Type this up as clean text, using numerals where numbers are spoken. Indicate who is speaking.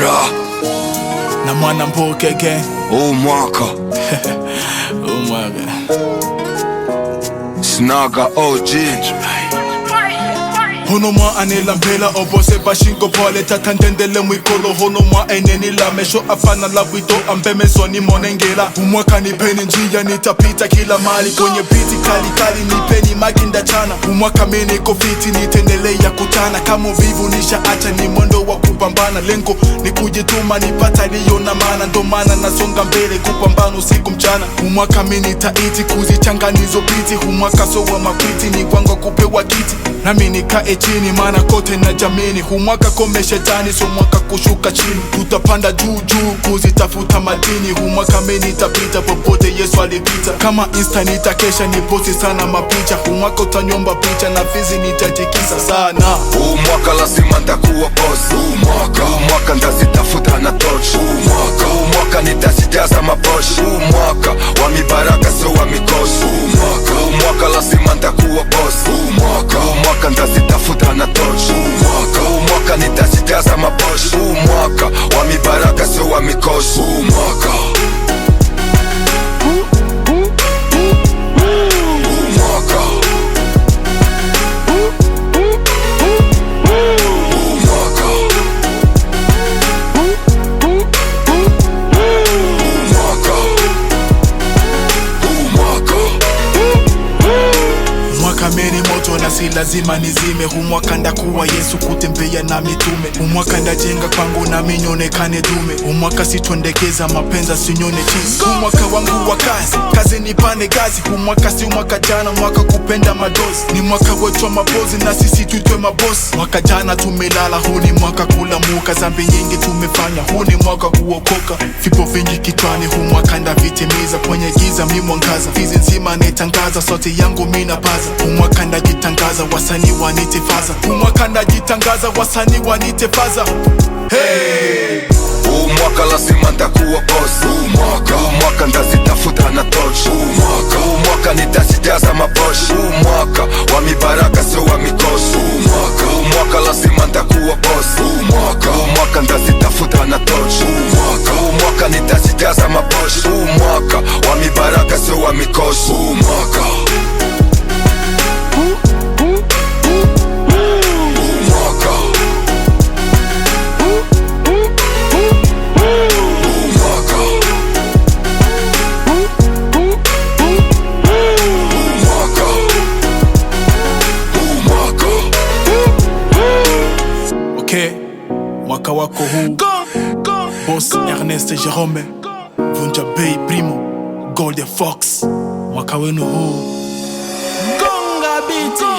Speaker 1: Ibra
Speaker 2: na mwana Mboke gang.
Speaker 1: Mwaka
Speaker 2: Mwaka
Speaker 1: Snaga OG
Speaker 2: Hono mwa anela mbela obose bashingo pole tatandendele mwikolo. Hono mwa eneni la mesho afana la wito ambeme soni monengela. Umwaka nipeni njia nitapita kila mali kwenye biti kali kali nipeni maginda chana. Umwaka mini kofiti nitendele ya kutana kama vivu nisha acha ni mwendo wa kupambana. Lengo ni kujituma nipata liyo na maana ndo maana nasonga mbele kupambana usiku mchana. Umwaka mini taiti kuzichanga nizo biti. Umwaka sowa makwiti ni kwangu kupewa kiti na mini kae chini maana kote na jamini. Humwaka kome shetani so mwaka kushuka chini. Tutapanda juu juu kuzitafuta madini. Humwaka meni tapita popote Yesu alipita. Kama insta nitakesha niposti sana mapicha. Humwaka utanyomba picha na fizi nitatikisa sana.
Speaker 1: Humwaka lazima ntakuwa boss. Humwaka ndazitafuta na torch. Humwaka nitazijaza maboshi. Humwaka wa mibaraka so wa mikosi. Humwaka lazima ntakuwa boss. Humwaka ndazitafuta na torch. Humwaka nitazijaza maboshi. Humwaka wa mibaraka so wa mikosi. Humwaka
Speaker 2: Meni moto na si lazima nizime. Humwaka ndakuwa Yesu kutembea na mitume. Humwaka ndajenga kwangu na minyonekane dume. Humwaka sitondekeza mapenza sinyone chizi. Humwaka wangu wa kazi, kazi nipane gazi. Humwaka si mwaka jana, mwaka kupenda madozi. Ni mwaka wetu wa mabozi na sisi tuitwe mabosi. Mwaka jana tumelala, huu ni mwaka kula muka. Zambi nyingi tumefanya, huu ni mwaka kuokoka. Vipo vingi kichwani, humwaka ndavitimiza. Kwenye giza mi mwangaza, fizi nzima netangaza. Sauti yangu mina paza. Humwaka ndajitangaza, wasanii wanite faza. Humwaka ndajitangaza, wasanii wanite faza. Hey!
Speaker 1: Humwaka lazima ntakuwa boss. Humwaka ndazitafuta na torch. Humwaka nitazijaza maboshi. Humwaka wa mibaraka so wa mikosi. Humwaka lazima ntakuwa boss. Humwaka ndazitafuta na torch. Humwaka nitazijaza maboshi. Humwaka wa mibaraka so wa mikosi. Humwaka
Speaker 2: mwaka wako huu Boss Ernest Jerome Vunja Bay Primo Gold Fox. Mwaka wenu huu
Speaker 3: Gonga biti